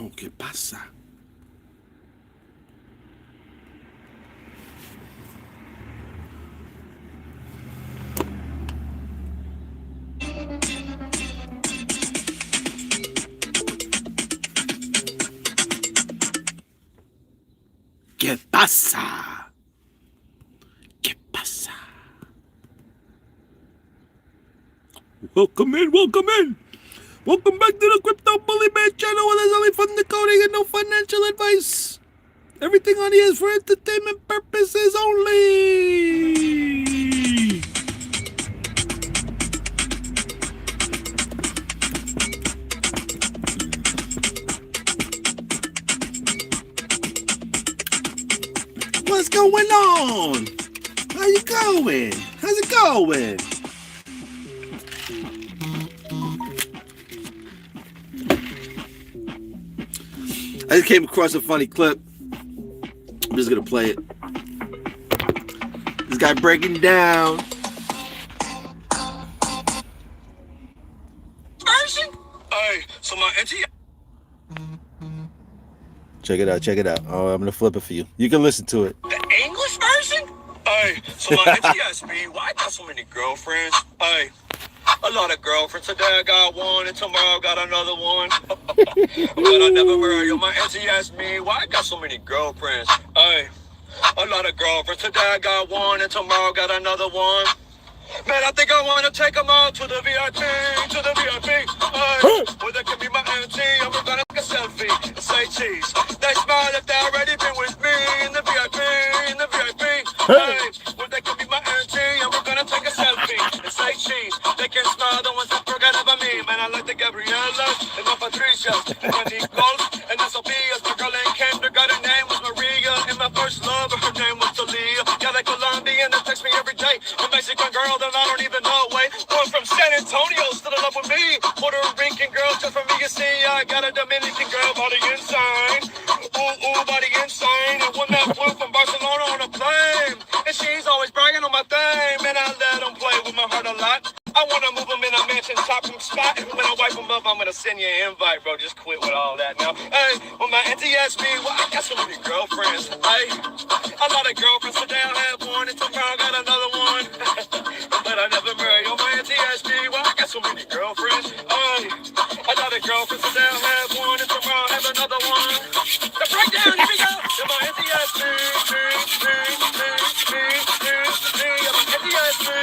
Oh, ¿qué pasa? ¿Qué pasa? ¿Qué pasa? Welcome in, welcome in. Welcome back to the Crypto Bully Bear channel where there's only fun decoding and no financial advice. Everything on here is for entertainment purposes only. What's going on? How you going? How's it going? I just came across a funny clip. I'm just gonna play it. This guy breaking down. Version? Hey, so my auntie. Check it out, check it out. Oh, I'm gonna flip it for you. You can listen to it. The English version? Hey, so my auntie asked me why I got so many girlfriends. Hey, a lot of girlfriends. Today I got one and tomorrow I got another one. But I never married. Yo, my auntie asked me why I got so many girlfriends. Hey, a lot of girlfriends. Today I got one and tomorrow I got another one. Man, I think I want to take them all to the VIP, to the VIP. Hey, where they can be my auntie, I'm gonna take a selfie and say cheese. They smile if they already been with me in the VIP, in the VIP. Hey, where they can be my auntie, I'm gonna take a selfie and say cheese. They can smile the ones that forgot about me. Man, I like the Gabrielas and my Patricias and my Nicoles and the Sophias. My girl in kindergarten name was Maria and my first love, her name was Talia. Yeah, they Colombian, they text me every day. A Mexican girl that I don't even know, wait. Going from San Antonio, still in love with me. Puerto Rican girl, just for me, you see. I got a Dominican girl, body insane. Ooh, ooh, body insane. And one that flew from Barcelona on a plane. And she's always bragging on my thing. Man, I let them play with my heart a lot. I want to move them in a mansion top from spot. When I wipe them up, I'm going to send you an invite, bro. Just quit with all that now. Hey, when my auntie asked me, well, I got so many girlfriends. Hey, a lot of girlfriends. Today I have one and tomorrow I got another one. But I never married. Oh, my auntie asked me, well, I got so many girlfriends. Hey, a lot of girlfriends. Today I have one and tomorrow I have another one. The breakdown, here we go. And my auntie asked me, my auntie asked me,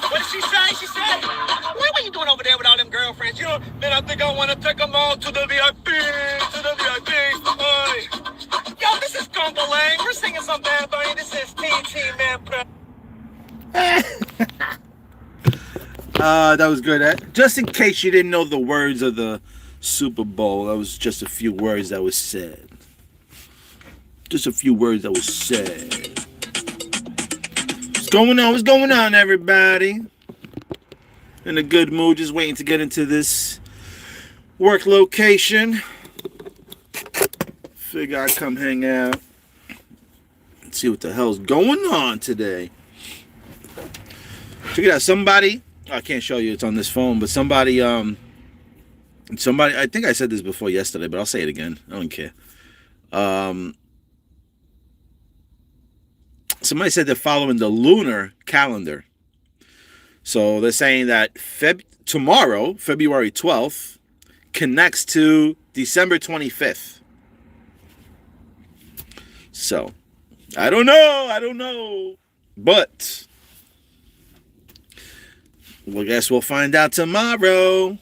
what did she say? She said, what are you doing over there with all them girlfriends? You know, man, I think I want to take them all to the VIP, to the VIP. Hey. Yo, this is Gumbalang. We're singing some Bad Bunny. This is TT, man. That was good. Just in case you didn't know the words of the Super Bowl, that was just a few words that was said. Just a few words that was said. What's going on? What's going on, everybody? In a good mood, just waiting to get into this work location. Figure I'd come hang out and see what the hell's going on today. Check it out. Somebody, I can't show you, it's on this phone, but somebody, I think I said this before yesterday, but I'll say it again. I don't care. Somebody said they're following the lunar calendar. So they're saying that tomorrow, February 12th, connects to December 25th. So, I don't know. But, well, I guess we'll find out tomorrow.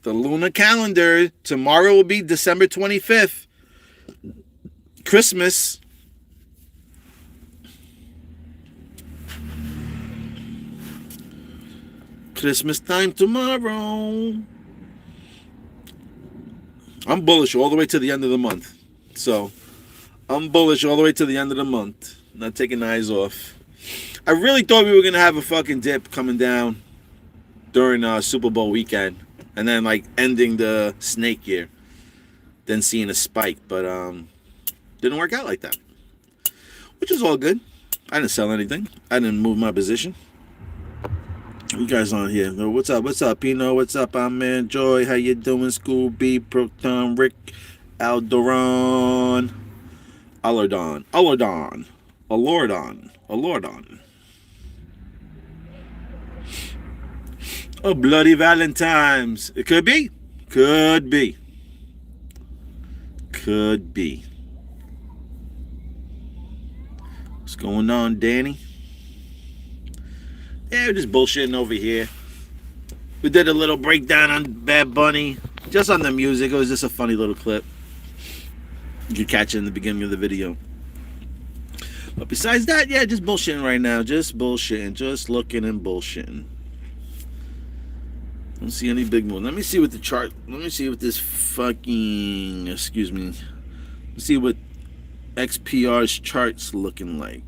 The lunar calendar. Tomorrow will be December 25th. Christmas. Christmas time tomorrow. I'm bullish all the way to the end of the month. So, I'm bullish all the way to the end of the month. Not taking eyes off. I really thought we were going to have a fucking dip coming down during Super Bowl weekend. And then, like, ending the snake year. Then seeing a spike. But, didn't work out like that. Which is all good. I didn't sell anything. I didn't move my position. You guys on here? No, what's up? What's up, Pino? What's up? I'm Man Joy. How you doing? Scooby, Proton, Rick, Aldoron, Alordon. Oh, bloody Valentine's. It could be. Could be. What's going on, Danny? Yeah, we're just bullshitting over here. We did a little breakdown on Bad Bunny. Just on the music. It was just a funny little clip. You could catch it in the beginning of the video. But besides that, yeah, just bullshitting right now. Just bullshitting. Just looking and bullshitting. Don't see any big moves. Let me see what the chart. Let me see what this fucking. Excuse me. Let's see what XPR's chart's looking like.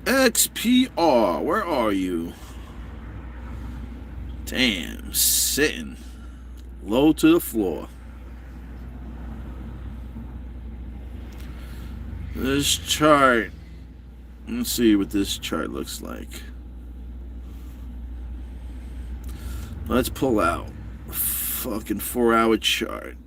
XPR, where are you? Damn, sitting low to the floor. This chart, let's see what this chart looks like. Let's pull out a fucking 4-hour chart.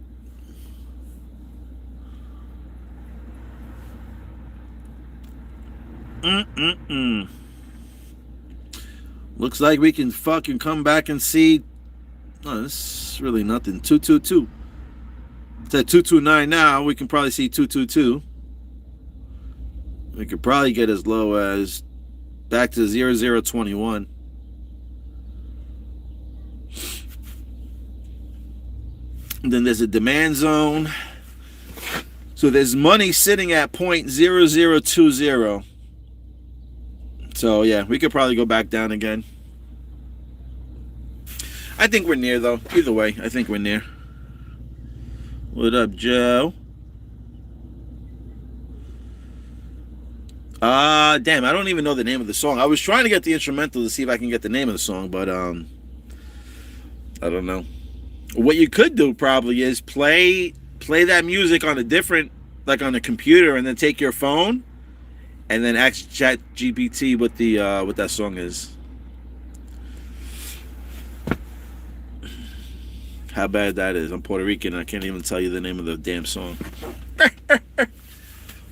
Looks like we can fucking come back and see. Oh, this is really nothing. 222. It's at 229 now. We can probably see 222. We could probably get as low as back to 0021. And then there's a demand zone. So there's money sitting at 0.0020. So yeah, we could probably go back down again. I think we're near though. Either way, I think we're near. What up, Joe? Damn, I don't even know the name of the song. I was trying to get the instrumental to see if I can get the name of the song, but I don't know. What you could do probably is play that music on a different, like on a computer, and then take your phone and then ask ChatGPT what the what that song is. How bad that is. I'm Puerto Rican and I can't even tell you the name of the damn song.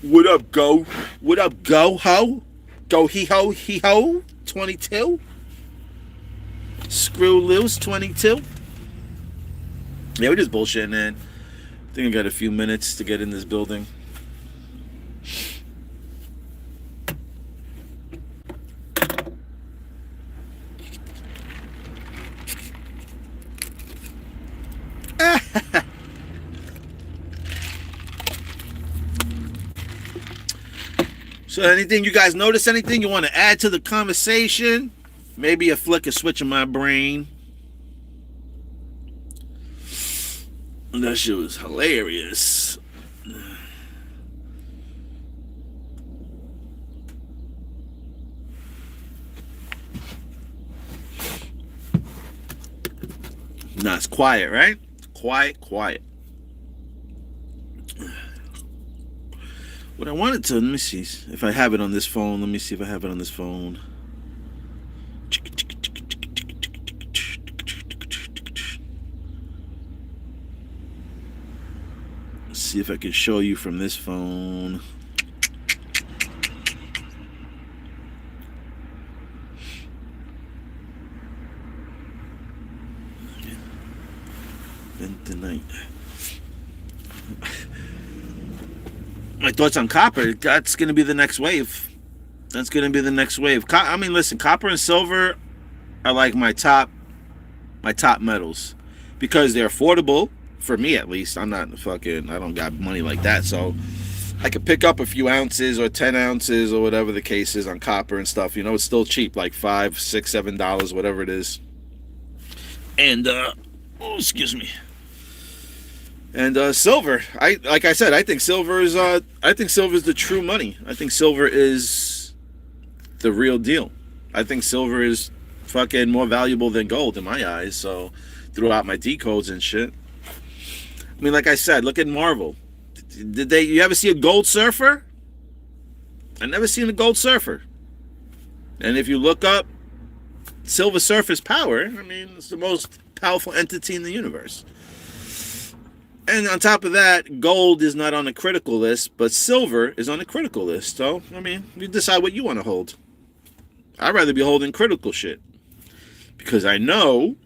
What up, go? What up, go, ho? Go, he ho, 22? Screw loose, 22? Yeah, we're just bullshitting, man. I think I got a few minutes to get in this building. So anything, you guys notice anything you want to add to the conversation? Maybe a flick, a switch in my brain. That shit was hilarious. Nah, it's quiet, right? Quiet. What I wanted to, let me see if I have it on this phone. Let me see if I have it on this phone. Let's see if I can show you from this phone. Tonight. My thoughts on copper. That's going to be the next wave. I mean, listen, copper and silver are like my top metals because they're affordable for me, at least. I don't got money like that, so I could pick up a few ounces or 10 ounces or whatever the case is on copper and stuff. You know, it's still cheap, like $5, $6, $7, whatever it is. And excuse me. And silver, like I said, I think silver is the true money. I think silver is the real deal. I think silver is fucking more valuable than gold in my eyes. So throughout my decodes and shit. I mean, like I said, look at Marvel. You ever see a gold surfer? I never seen a gold surfer. And if you look up Silver Surfer's power, I mean, it's the most powerful entity in the universe. And on top of that, gold is not on the critical list, but silver is on the critical list. So, I mean, you decide what you want to hold. I'd rather be holding critical shit. Because I know,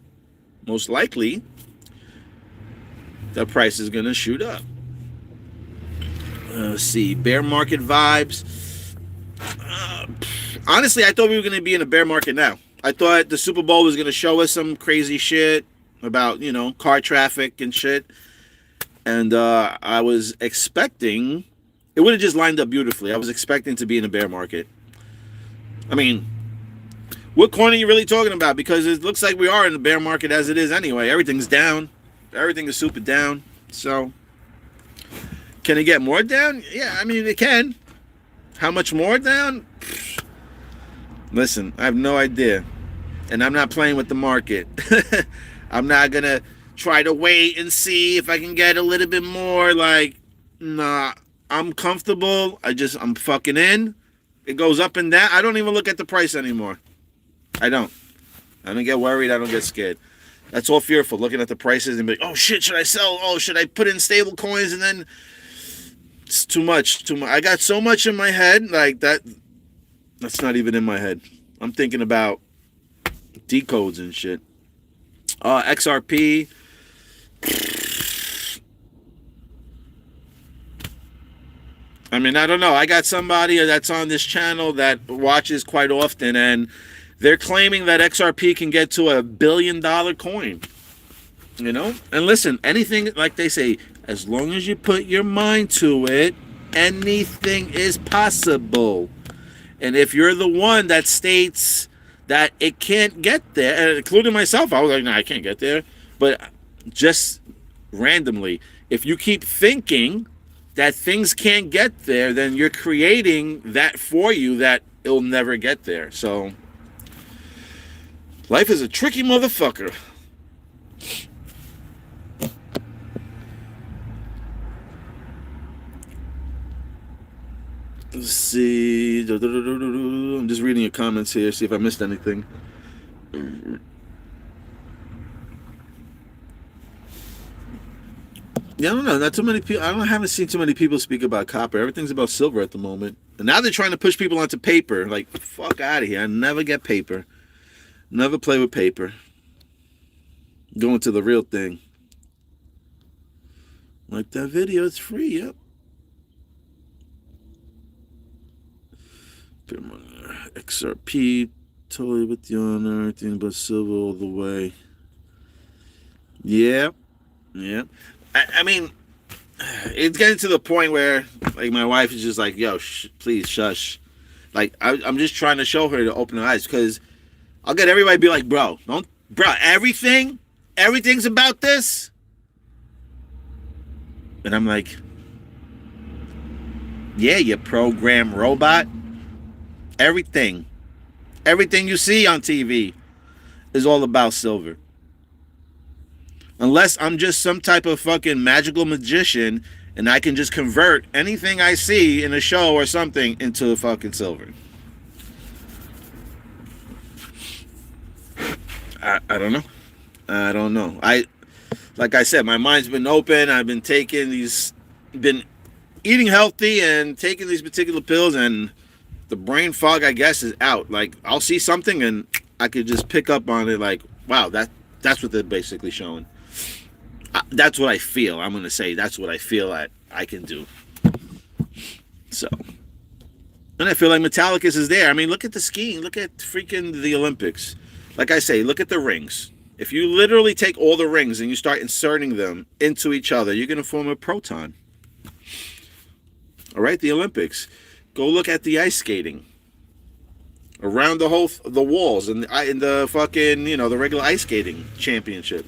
most likely, the price is going to shoot up. Let's see, bear market vibes. Honestly, I thought we were going to be in a bear market now. I thought the Super Bowl was going to show us some crazy shit about, you know, car traffic and shit. And I was expecting, it would have just lined up beautifully. I was expecting to be in a bear market. I mean, what coin are you really talking about? Because it looks like we are in the bear market as it is anyway. Everything's down. Everything is super down. So, can it get more down? Yeah, I mean, it can. How much more down? Listen, I have no idea. And I'm not playing with the market. I'm not going to try to wait and see if I can get a little bit more. Like, nah, I'm comfortable. I'm fucking in. It goes up and down. I don't even look at the price anymore. I don't get worried. I don't get scared. That's all fearful, looking at the prices and be like, oh shit, should I sell? Oh, should I put in stable coins? And then it's too much. I got so much in my head, like that's not even in my head. I'm thinking about decodes and shit. XRP. I mean, I don't know. I got somebody that's on this channel that watches quite often, and they're claiming that XRP can get to $1 billion coin. You know? And listen, anything, like they say, as long as you put your mind to it, anything is possible. And if you're the one that states that it can't get there, including myself, I was like, no, I can't get there. But just randomly, if you keep thinking that things can't get there, then you're creating that for you that it'll never get there. So life is a tricky motherfucker. Let's see. I'm just reading your comments here, see if I missed anything. Yeah, I don't know. Not too many people. I haven't seen too many people speak about copper. Everything's about silver at the moment. And now they're trying to push people onto paper. Like, fuck out of here. I never get paper. Never play with paper. Going to the real thing. Like that video, it's free. Yep. XRP, totally with you on everything but silver all the way. Yeah. I mean, it's getting to the point where, like, my wife is just like, yo, please shush. Like, I'm just trying to show her to open her eyes, because I'll get everybody be like, bro, everything's about this. And I'm like, yeah, you program robot. Everything you see on TV is all about silver. Unless I'm just some type of fucking magical magician and I can just convert anything I see in a show or something into fucking silver. I don't know. Like I said, my mind's been open. I've been been eating healthy and taking these particular pills, and the brain fog, I guess, is out. Like, I'll see something and I could just pick up on it like, wow, that's what they're basically showing. That's what I feel. I'm going to say that's what I feel I can do. So, and I feel like Metallicus is there. I mean, look at the skiing. Look at freaking the Olympics. Like I say, look at the rings. If you literally take all the rings and you start inserting them into each other, you're going to form a proton. All right, the Olympics. Go look at the ice skating. Around the walls and the fucking, the regular ice skating championship.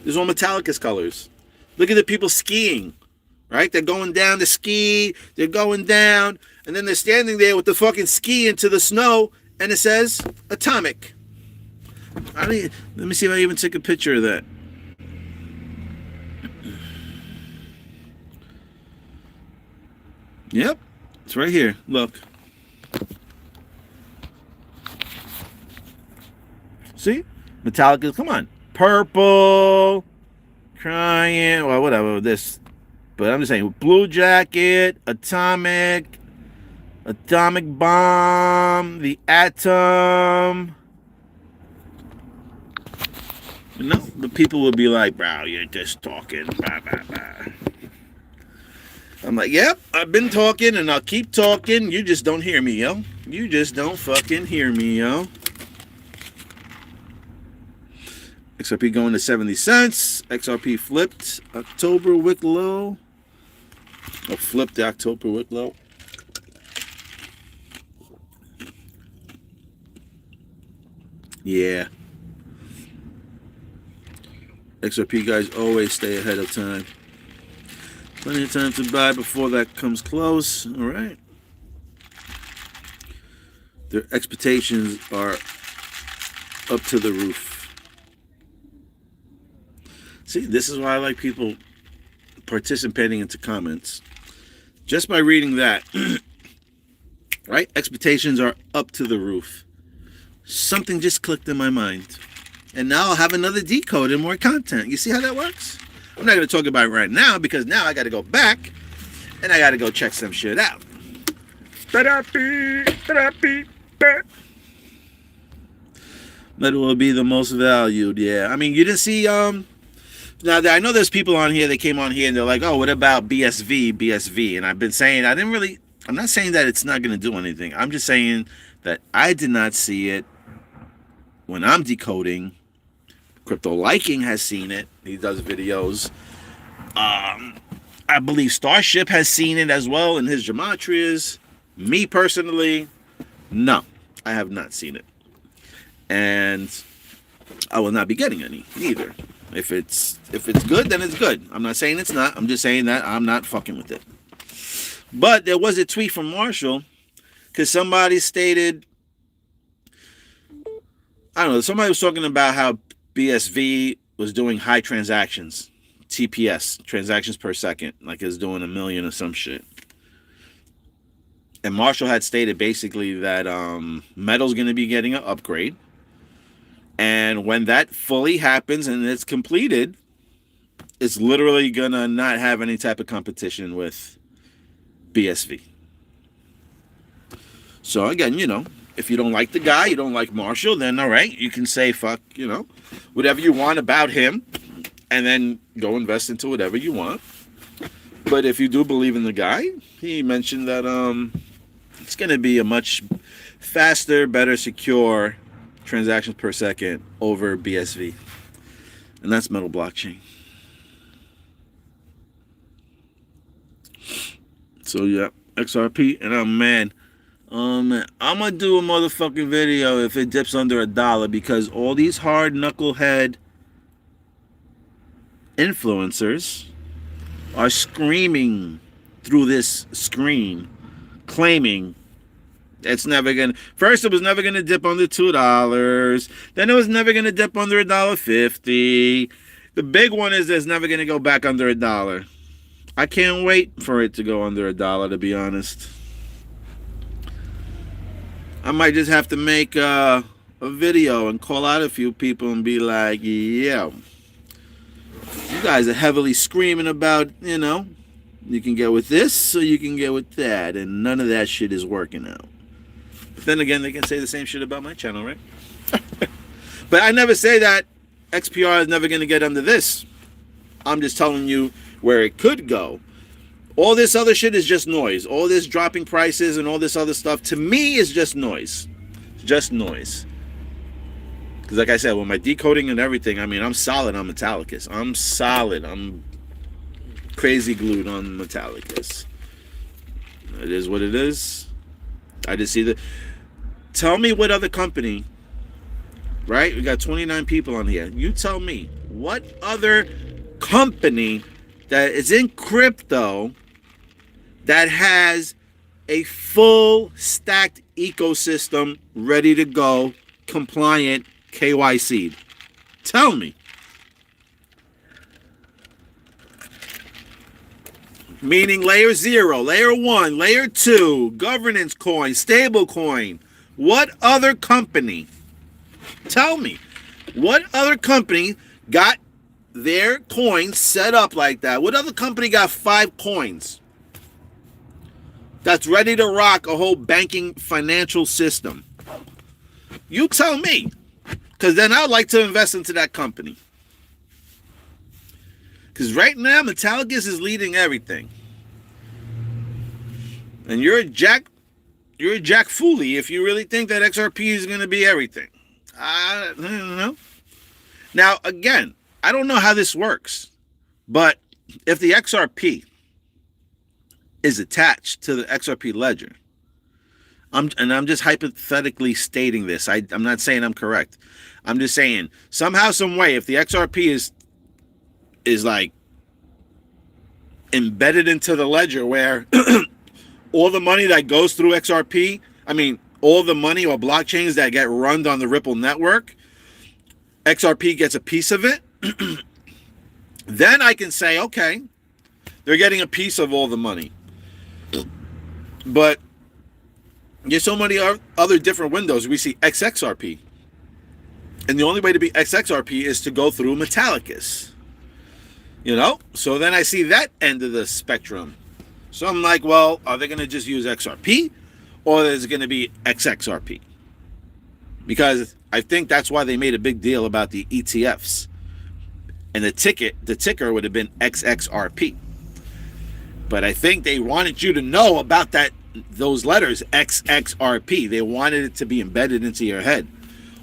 There's all Metallicus colors. Look at the people skiing, right? They're going down to ski. They're going down. And then they're standing there with the fucking ski into the snow. And it says atomic. Let me see if I even took a picture of that. Yep, it's right here. Look. See? Metallica, come on. Purple. Crying. Well, whatever. This. But I'm just saying. Blue Jacket. Atomic. Atomic Bomb. The Atom. You know, the people will be like, bro, you're just talking. Blah, blah, blah. I'm like, yep, I've been talking and I'll keep talking. You just don't hear me, yo. You just don't fucking hear me, yo. XRP going to 70 cents. XRP flipped October wick low. Or flipped the October wick low. Yeah. XRP guys always stay ahead of time. Plenty of time to buy before that comes close. All right. Their expectations are up to the roof. See, this is why I like people participating into comments. Just by reading that, right? Expectations are up to the roof. Something just clicked in my mind. And now I'll have another decode and more content. You see how that works? I'm not going to talk about it right now because now I got to go back and I got to go check some shit out. Metal will be the most valued. Yeah. I mean, you didn't see... Now, I know there's people on here that came on here and they're like, oh, what about BSV? And I've been saying, I'm not saying that it's not going to do anything. I'm just saying that I did not see it when I'm decoding. Crypto Liking has seen it. He does videos. I believe Starship has seen it as well in his gematrias. Me personally, no, I have not seen it. And I will not be getting any either. If it's good, then it's good. I'm not saying it's not. I'm just saying that I'm not fucking with it. But there was a tweet from Marshall because somebody stated, I don't know, somebody was talking about how BSV was doing high transactions, TPS, transactions per second, like it's doing 1 million or some shit. And Marshall had stated basically that Metal's going to be getting an upgrade. And when that fully happens and it's completed, it's literally going to not have any type of competition with BSV. So again, you know, if you don't like the guy, you don't like Marshall, then all right, you can say fuck, you know, whatever you want about him and then go invest into whatever you want. But if you do believe in the guy, he mentioned that it's going to be a much faster, better, secure transactions per second over BSV. And that's Metal Blockchain. So yeah, XRP, and I'm gonna do a motherfucking video if it dips under $1 because all these hard knucklehead influencers are screaming through this screen, claiming it's never gonna. First, it was never gonna dip under $2. Then it was never gonna dip under $1.50. The big one is it's never gonna go back under $1. I can't wait for it to go under $1, to be honest. I might just have to make a video and call out a few people and be like, yeah, you guys are heavily screaming about, you know, you can get with this or you can get with that, and none of that shit is working out. But then again, they can say the same shit about my channel, right? But I never say that XPR is never going to get under this. I'm just telling you where it could go. All this other shit is just noise. All this dropping prices and all this other stuff, to me, is just noise. It's just noise. Because like I said, with my decoding and everything, I mean, I'm solid on Metallicus. I'm solid. I'm crazy glued on Metallicus. It is what it is. I just see the... Tell me what other company, right? We got 29 people on here. You tell me, what other company that is in crypto that has a full stacked ecosystem ready to go, compliant, KYC'd? Tell me. Meaning layer 0, layer 1, layer 2, governance coin, stable coin. What other company? Tell me. What other company got their coins set up like that? What other company got 5 coins that's ready to rock a whole banking financial system? You tell me. Because then I'd like to invest into that company. Because right now, Metallicus is leading everything. And you're a Jack Fooly if you really think that XRP is going to be everything. I don't know. Now, again, I don't know how this works. But if the XRP is attached to the XRP ledger, I'm just hypothetically stating this. I'm not saying I'm correct. I'm just saying somehow, some way, if the XRP is like embedded into the ledger where all the money that goes through XRP, I mean, all the money or blockchains that get run on the Ripple network, XRP gets a piece of it, then I can say, okay, they're getting a piece of all the money. But there's so many other different windows. We see XXRP. And the only way to be XXRP is to go through Metallicus. You know? So then I see that end of the spectrum. So I'm like, well, are they going to just use XRP? Or is it going to be XXRP? Because I think that's why they made a big deal about the ETFs. And the ticker would have been XXRP. But I think they wanted you to know about those letters, XXRP. They wanted it to be embedded into your head.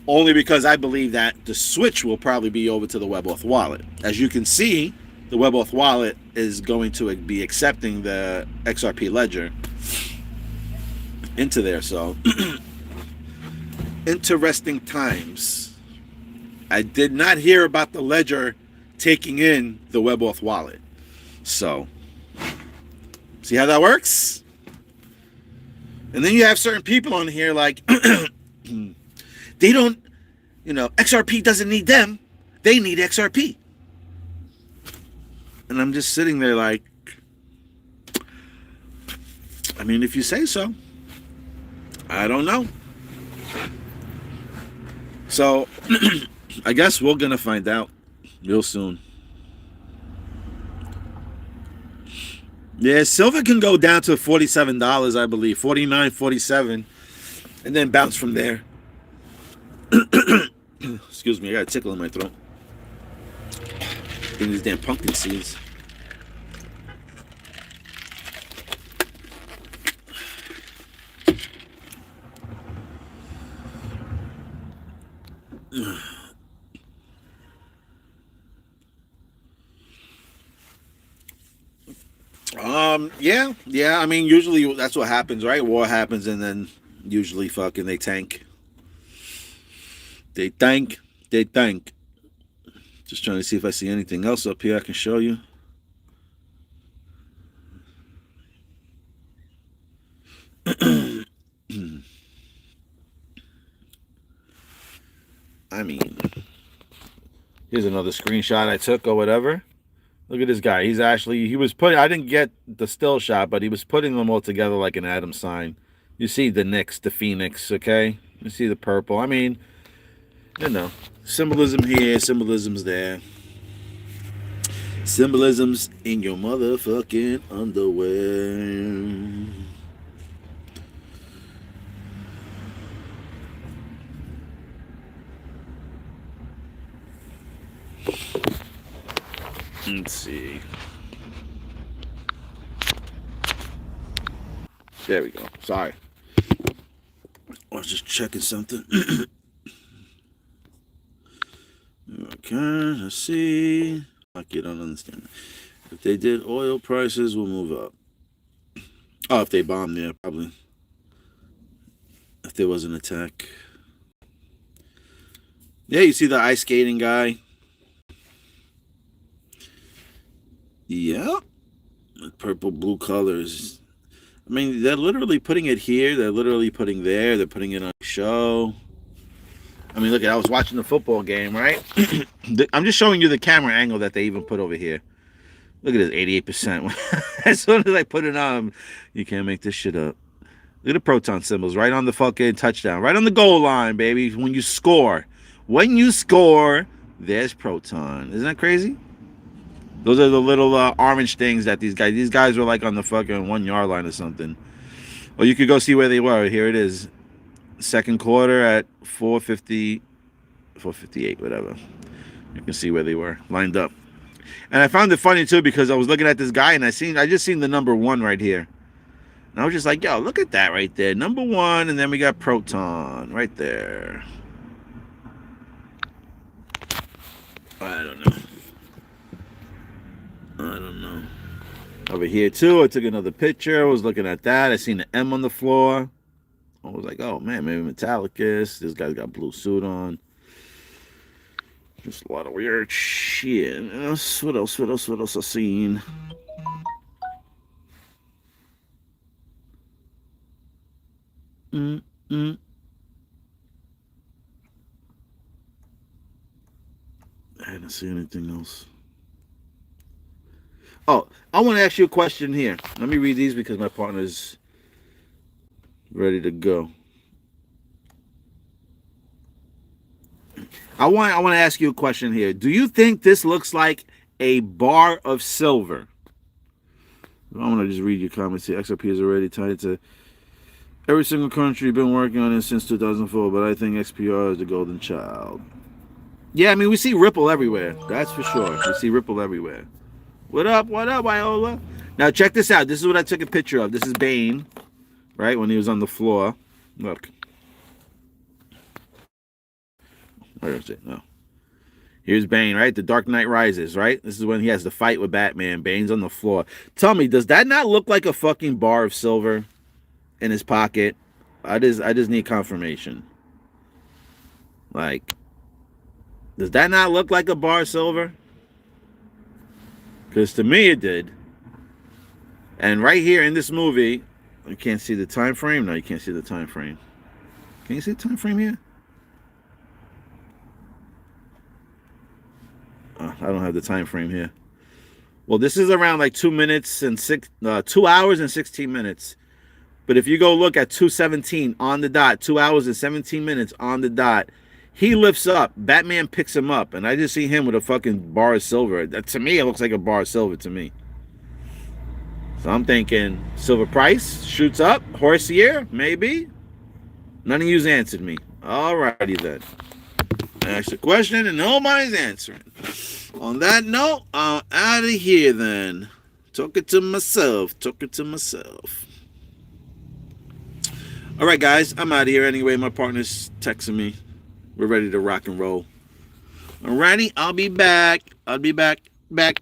Only because I believe that the switch will probably be over to the WebAuth wallet. As you can see, the WebAuth wallet is going to be accepting the XRP ledger into there. So, interesting times. I did not hear about the ledger taking in the WebAuth wallet. So, see how that works? And then you have certain people on here like, they don't, XRP doesn't need them. They need XRP. And I'm just sitting there like, I mean, if you say so, I don't know. So, I guess we're going to find out real soon. Yeah, silver can go down to $47, I believe. $49, $47, and then bounce from there. Excuse me, I got a tickle in my throat. Eating these damn pumpkin seeds. Yeah. I mean, usually that's what happens, right? War happens, and then usually fucking they tank. They tank. Just trying to see if I see anything else up here I can show you. I mean, here's another screenshot I took or whatever. Look at this guy. I didn't get the still shot, but he was putting them all together like an atom sign. You see the Knicks, the Phoenix, okay? You see the purple. I mean, symbolism here, symbolism's there. Symbolism's in your motherfucking underwear. Let's see. There we go. Sorry. I was just checking something. Okay, let's see. Like you don't understand. If they did, oil prices will move up. Oh, if they bombed there, probably. If there was an attack. Yeah, you see the ice skating guy. Yeah. Purple, blue colors. I mean, they're literally putting it here. They're literally putting there. They're putting it on a show. I mean, look at, I was watching the football game, right? I'm just showing you the camera angle that they even put over here. Look at this, 88%. As soon as I put it on, you can't make this shit up. Look at the proton symbols right on the fucking touchdown, right on the goal line, baby. When you score, there's proton. Isn't that crazy? Those are the little orange things that these guys were like on the fucking 1 yard line or something. Or you could go see where they were. Here it is. Second quarter at 4:50, 4:58, whatever. You can see where they were lined up. And I found it funny too because I was looking at this guy and I just seen the number 1 right here. And I was just like, yo, look at that right there. Number 1, and then we got proton right there. I don't know. Over here too, I took another picture. I was looking at that. I seen the M on the floor. I was like, oh man, maybe Metallicus. This guy's got a blue suit on. Just a lot of weird shit. What else I seen? I didn't see anything else. Oh, I want to ask you a question here. Let me read these because my partner's ready to go. I want to ask you a question here. Do you think this looks like a bar of silver? I want to just read your comments here. XRP is already tied to every single country. Been working on it since 2004, but I think XPR is the golden child. Yeah, I mean, we see Ripple everywhere. That's for sure. We see Ripple everywhere. What up, Viola? Now, check this out. This is what I took a picture of. This is Bane, right, when he was on the floor. Look. Where is it? No. Here's Bane, right? The Dark Knight Rises, right? This is when he has the fight with Batman. Bane's on the floor. Tell me, does that not look like a fucking bar of silver in his pocket? I just need confirmation. Like, does that not look like a bar of silver? Because to me it did. And right here in this movie, you can't see the time frame. No, you can't see the time frame. Can you see the time frame here? I don't have the time frame here. Well, this is around like 2 hours and 16 minutes. But if you go look at 2:17 on the dot, 2 hours and 17 minutes on the dot, he lifts up. Batman picks him up, and I just see him with a fucking bar of silver. To me, it looks like a bar of silver to me. So I'm thinking silver price shoots up. Horseyear, maybe. None of you's answered me. Alrighty then. I asked a question and nobody's answering. On that note, I'm out of here then. Talking to myself. Alright guys, I'm out of here anyway. My partner's texting me. We're ready to rock and roll. Alrighty, I'll be back. Back.